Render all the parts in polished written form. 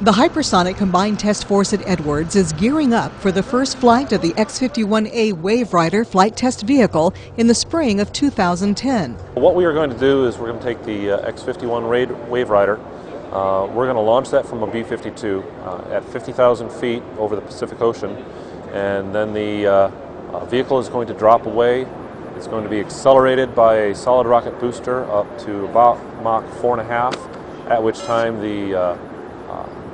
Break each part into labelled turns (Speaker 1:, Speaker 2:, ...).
Speaker 1: The Hypersonic Combined Test Force at Edwards is gearing up for the first flight of the X-51A Wave Rider flight test vehicle in the spring of 2010.
Speaker 2: What we are going to do is we're going to take the X-51 Wave Rider. We're going to launch that from a B-52 at 50,000 feet over the Pacific Ocean, and then the vehicle is going to drop away. It's going to be accelerated by a solid rocket booster up to about Mach 4.5, at which time the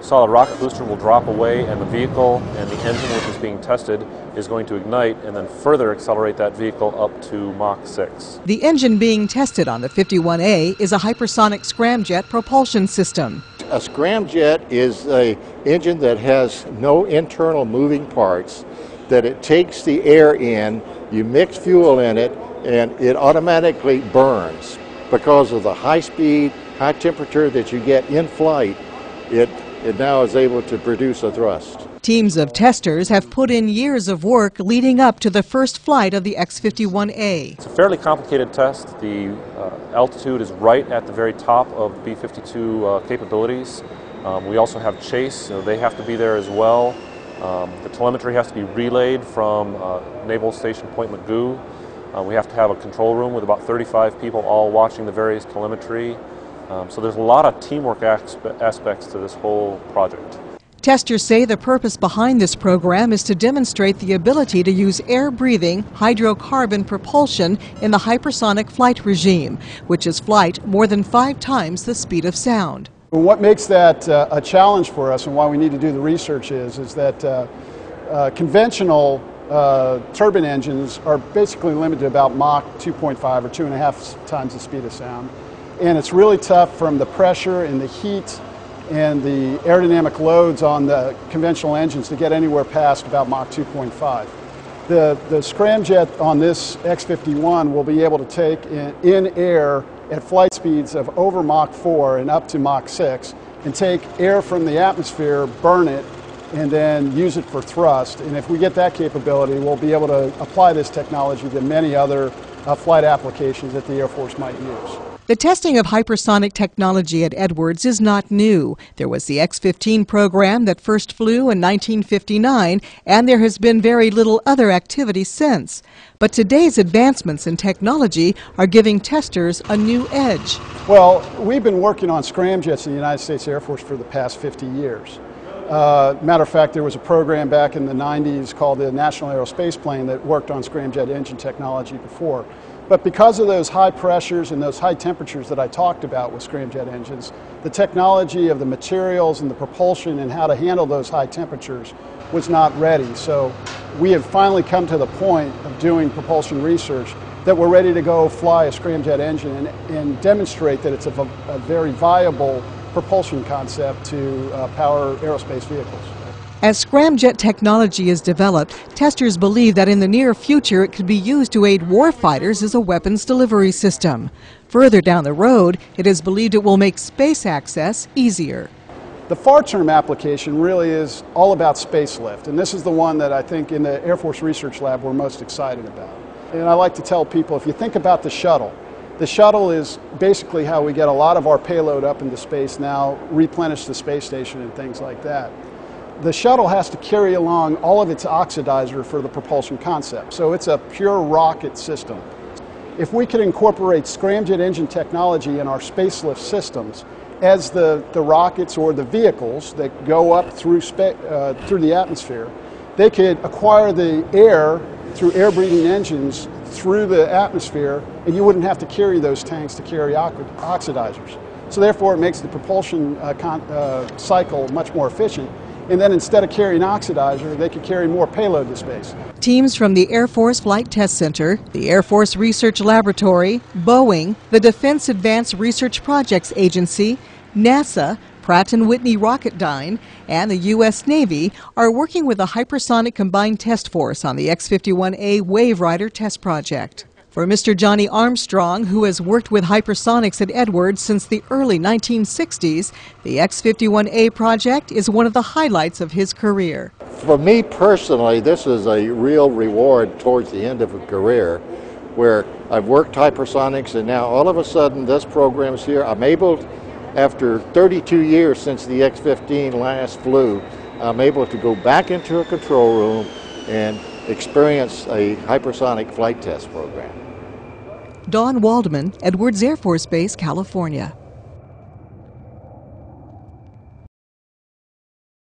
Speaker 2: solid rocket booster will drop away and the vehicle and the engine which is being tested is going to ignite and then further accelerate that vehicle up to Mach 6.
Speaker 1: The engine being tested on the 51A is a hypersonic scram jet propulsion system.
Speaker 3: A scram jet is an engine that has no internal moving parts, that it takes the air in, you mix fuel in it, and it automatically burns. Because of the high speed, high temperature that you get in flight, it now is able to produce a thrust.
Speaker 1: Teams of testers have put in years of work leading up to the first flight of the X-51A.
Speaker 2: It's a fairly complicated test. The altitude is right at the very top of B-52 capabilities. We also have chase, so they have to be there as well. The telemetry has to be relayed from Naval Station Point Mugu. We have to have a control room with about 35 people all watching the various telemetry. So there's a lot of teamwork aspects to this whole project.
Speaker 1: Testers say the purpose behind this program is to demonstrate the ability to use air-breathing hydrocarbon propulsion in the hypersonic flight regime, which is flight more than 5 times the speed of sound.
Speaker 4: What makes that a challenge for us and why we need to do the research is that conventional turbine engines are basically limited to about Mach 2.5 or 2.5 times the speed of sound. And it's really tough from the pressure and the heat and the aerodynamic loads on the conventional engines to get anywhere past about Mach 2.5. The scram jet on this X-51 will be able to take in air at flight speeds of over Mach 4 and up to Mach 6 and take air from the atmosphere, burn it, and then use it for thrust. And if we get that capability, we'll be able to apply this technology to many other flight applications that the Air Force might use.
Speaker 1: The testing of hypersonic technology at Edwards is not new. There was the X-15 program that first flew in 1959, and there has been very little other activity since. But today's advancements in technology are giving testers a new edge.
Speaker 4: Well, we've been working on scram jets in the United States Air Force for the past 50 years. Matter of fact, there was a program back in the 90s called the National Aerospace Plane that worked on scramjet engine technology before. But because of those high pressures and those high temperatures that I talked about with scramjet engines, the technology of the materials and the propulsion and how to handle those high temperatures was not ready. So we have finally come to the point of doing propulsion research that we're ready to go fly a scramjet engine and demonstrate that it's a very viable propulsion concept to power aerospace vehicles.
Speaker 1: As scramjet technology is developed, testers believe that in the near future it could be used to aid warfighters as a weapons delivery system. Further down the road, it is believed it will make space access easier.
Speaker 4: The far-term application really is all about space lift, and this is the one that I think in the Air Force Research Lab we're most excited about. And I like to tell people, if you think about the shuttle is basically how we get a lot of our payload up into space now, replenish the space station and things like that. The shuttle has to carry along all of its oxidizer for the propulsion concept, so it's a pure rocket system. If we could incorporate scramjet engine technology in our space lift systems, as the rockets or the vehicles that go up through the atmosphere, they could acquire the air through air-breathing engines through the atmosphere, and you wouldn't have to carry those tanks to carry oxidizers. So therefore it makes the propulsion cycle much more efficient. And then instead of carrying oxidizer, they could carry more payload to space.
Speaker 1: Teams from the Air Force Flight Test Center, the Air Force Research Laboratory, Boeing, the Defense Advanced Research Projects Agency, NASA, Pratt & Whitney Rocketdyne, and the U.S. Navy are working with a hypersonic combined test force on the X-51A Wave Rider test project. For Mr. Johnny Armstrong, who has worked with hypersonics at Edwards since the early 1960s, the X-51A project is one of the highlights of his career.
Speaker 3: For me personally, this is a real reward towards the end of a career where I've worked hypersonics and now all of a sudden this program's here. I'm able after 32 years since the X-15 last flew, I'm able to go back into a control room and experience a hypersonic flight test program.
Speaker 1: Don Waldman, Edwards Air Force Base, California.